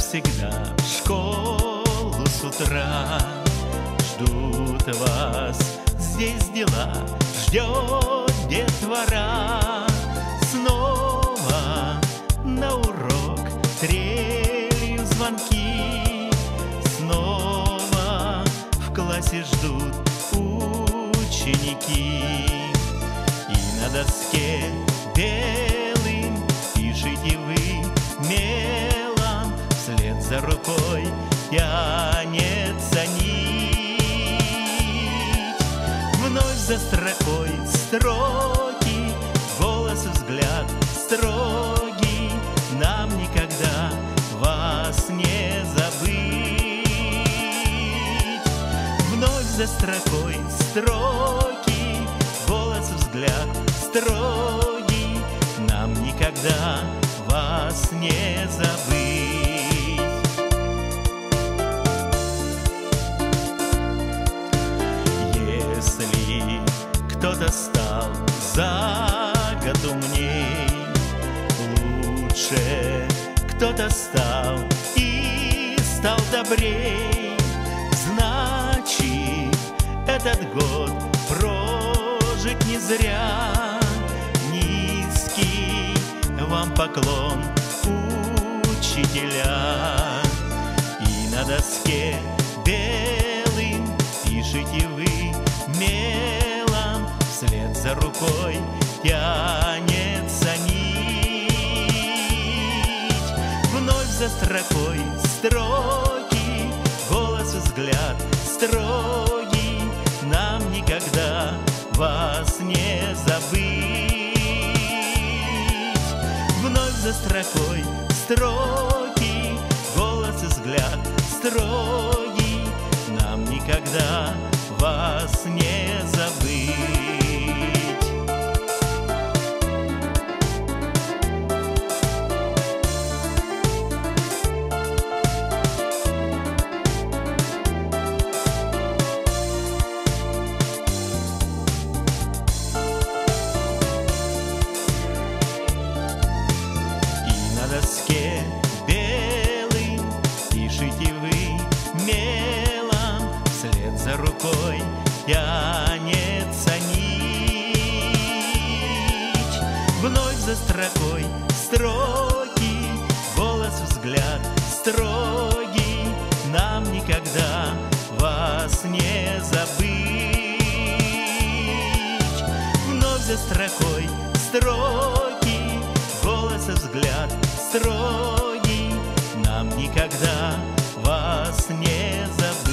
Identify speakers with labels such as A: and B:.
A: всегда в школу с утра. Ждут вас, здесь дела ждет детвора. Снова на урок трелью звонки, снова в классе ждут ученики. И на доске белым пишите вы мелом, вслед за рукой тянется нить. Вновь за строкой строки, голос и взгляд строгий. Нам никогда вас не забыть. Вновь за строкой строки, голос и взгляд строгий. Нам никогда вас не забыть. Если кто-то стал за год умней, лучше кто-то стал и стал добрей, значит, этот год прожить не зря. Низкий вам поклон, учителя. И на доске белым пишите вы мелом, вслед за рукой тянется нить. Вновь за строкой строки, голос и взгляд строгий. Нам никогда вас не забыть. Вновь за строкой строки, голос и взгляд строгий. Нам никогда вас не забыть. И на доске белым пишите вы мелом, вслед за рукой тянется нить. Вновь за строкой строки, голос, взгляд строгий. Нам никогда вас не забыть. Вновь за строкой строки, голос и взгляд строгий. Нам никогда вас не забыть.